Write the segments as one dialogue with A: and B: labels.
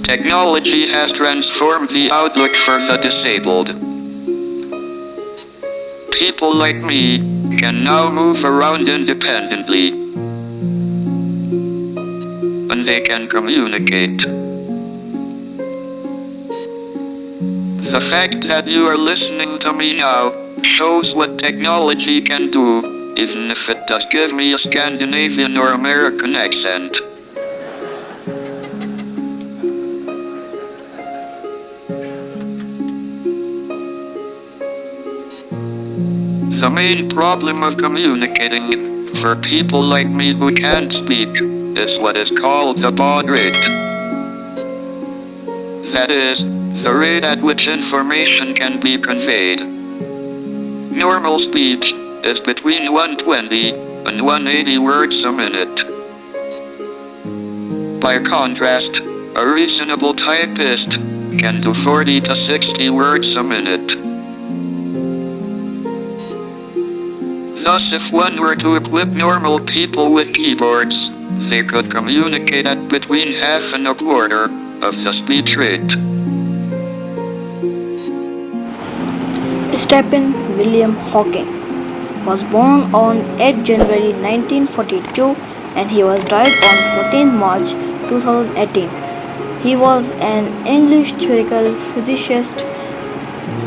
A: Technology has transformed the outlook for the disabled. People like me can now move around independently, and they can communicate. The fact that you are listening to me now shows what technology can do, even if it does give me a Scandinavian or American accent. The main problem of communicating for people like me who can't speak is what is called the baud rate. That is, the rate at which information can be conveyed. Normal speech is between 120 and 180 words a minute. By contrast, a reasonable typist can do 40 to 60 words a minute. Thus, if one were to equip normal people with keyboards, they could communicate at between half and a quarter of the speech rate.
B: Stephen William Hawking was born on 8 January 1942 and he was died on 14 March 2018. He was an English theoretical physicist,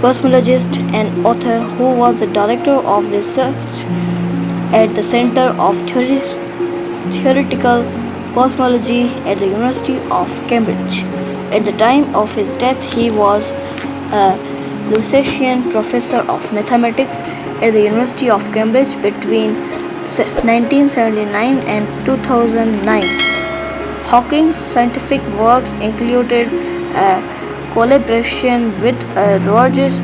B: cosmologist and author who was the director of research at the Center of Theoretical Cosmology at the University of Cambridge. At the time of his death, he was a Lucasian Professor of Mathematics at the University of Cambridge between 1979 and 2009. Hawking's scientific works included a collaboration with Rogers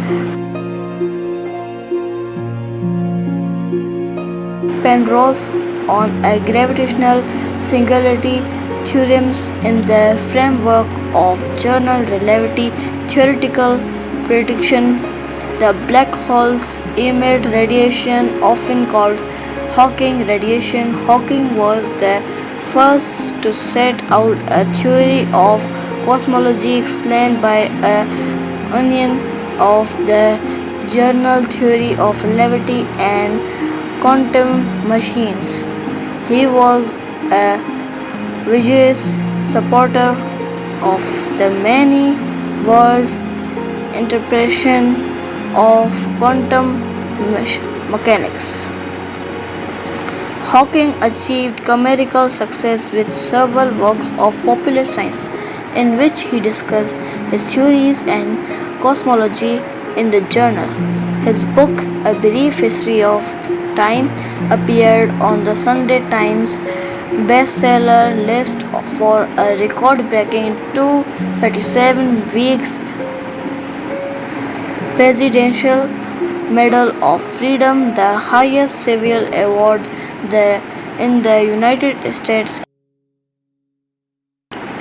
B: Penrose on gravitational singularity theorems in the framework of general relativity theoretical prediction. The black holes emit radiation, often called Hawking radiation. Hawking was the first to set out a theory of cosmology explained by an union of the general theory of relativity and quantum machines. He was a vigorous supporter of the many worlds interpretation of quantum mechanics. Hawking achieved commercial success with several works of popular science in which he discussed his theories and cosmology in the journal. His book, A Brief History of Time, appeared on the Sunday Times bestseller list for a record-breaking 237 weeks. Presidential Medal of Freedom, the highest civil award in the United States.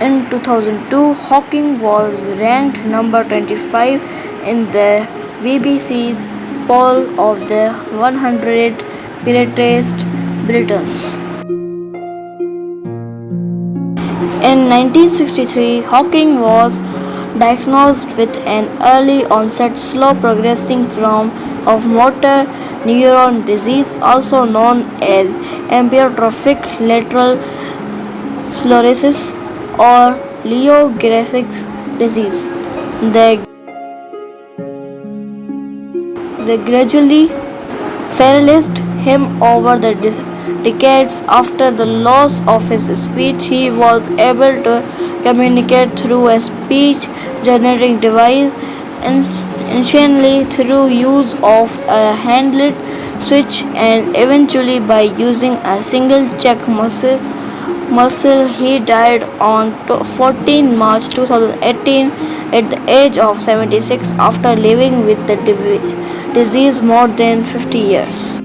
B: In 2002, Hawking was ranked number 25 in the BBC's poll of the 100 greatest Britons. In 1963, Hawking was diagnosed with an early onset slow progressing form of motor neuron disease, also known as amyotrophic lateral sclerosis or Leo Graci's disease. They gradually paralyzed him over the decades. After the loss of his speech, he was able to communicate through a speech generating device, initially through use of a handheld switch and eventually by using a single cheek muscle. He died on 14 March 2018 at the age of 76 after living with the disease more than 50 years.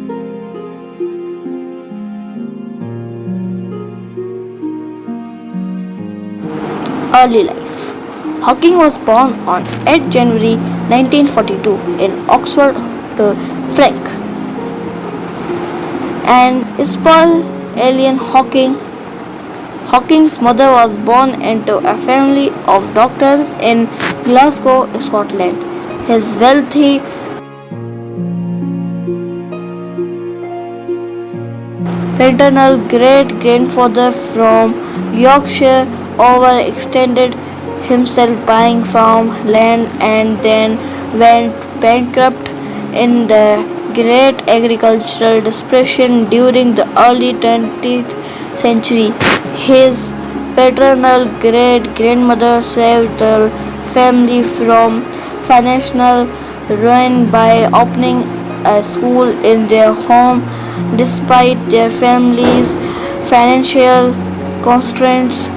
B: Early life. Hawking was born on 8 January 1942 in Oxford, Frank. And Isabel Alien Hawking. Hawking's mother was born into a family of doctors in Glasgow, Scotland. His wealthy paternal great-grandfather from Yorkshire overextended himself buying farm land and then went bankrupt in the Great Agricultural Depression during the early 20th century. His paternal great-grandmother saved the family from financial ruin by opening a school in their home despite their family's financial constraints.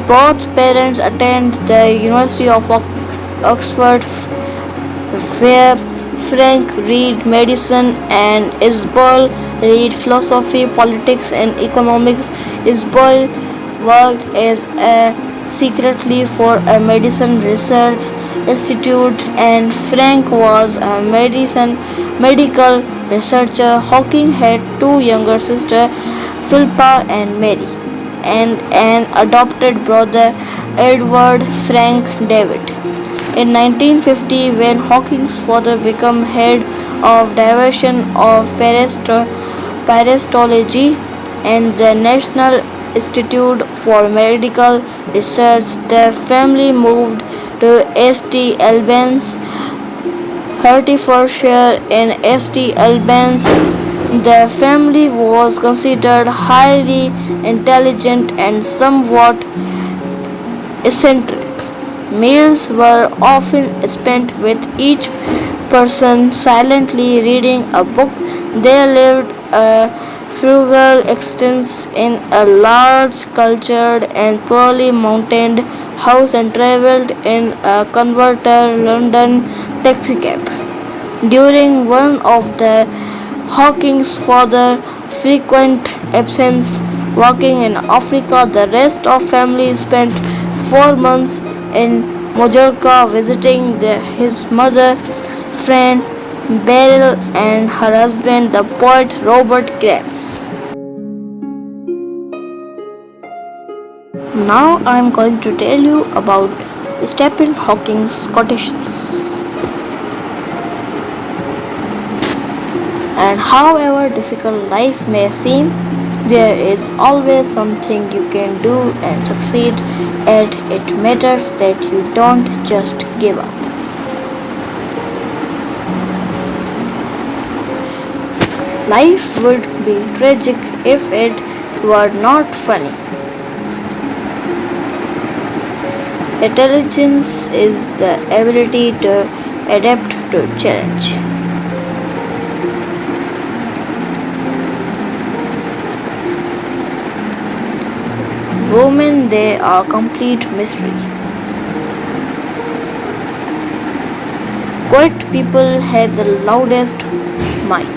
B: Both parents attended the University of Oxford, where Frank read medicine and Isabel read philosophy, politics, and economics. Isabel worked as a secretly for a medicine research institute, and Frank was a medical researcher. Hawking had two younger sisters, Philippa and Mary, and an adopted brother, Edward Frank David. In 1950, when Hawking's father became head of division of parasitology and the National Institute for Medical Research, the family moved to St. Albans, Hertfordshire. In St. Albans, the family was considered highly intelligent and somewhat eccentric. Meals were often spent with each person silently reading a book. They lived a frugal existence in a large, cultured, and poorly maintained house and traveled in a converter London taxicab. During one of the Hawking's father frequent absence working in Africa, the rest of family spent 4 months in Majorca visiting his mother, friend Beryl, and her husband, the poet Robert Graves. Now I am going to tell you about Stephen Hawking's quotations. And however difficult life may seem, there is always something you can do and succeed at. It matters that you don't just give up. Life would be tragic if it were not funny. Intelligence is the ability to adapt to challenge. Women, they are complete mystery. Quiet people have the loudest mind.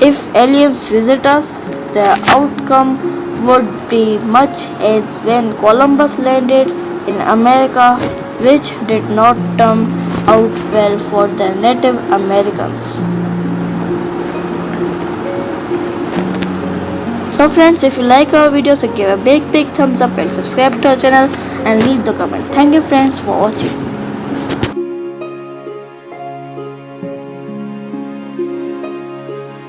B: If aliens visit us, the outcome would be much as when Columbus landed in America, which did not turn out well for the Native Americans. So friends, if you like our videos, give a big thumbs up and subscribe to our channel and leave the comment. Thank you friends for watching.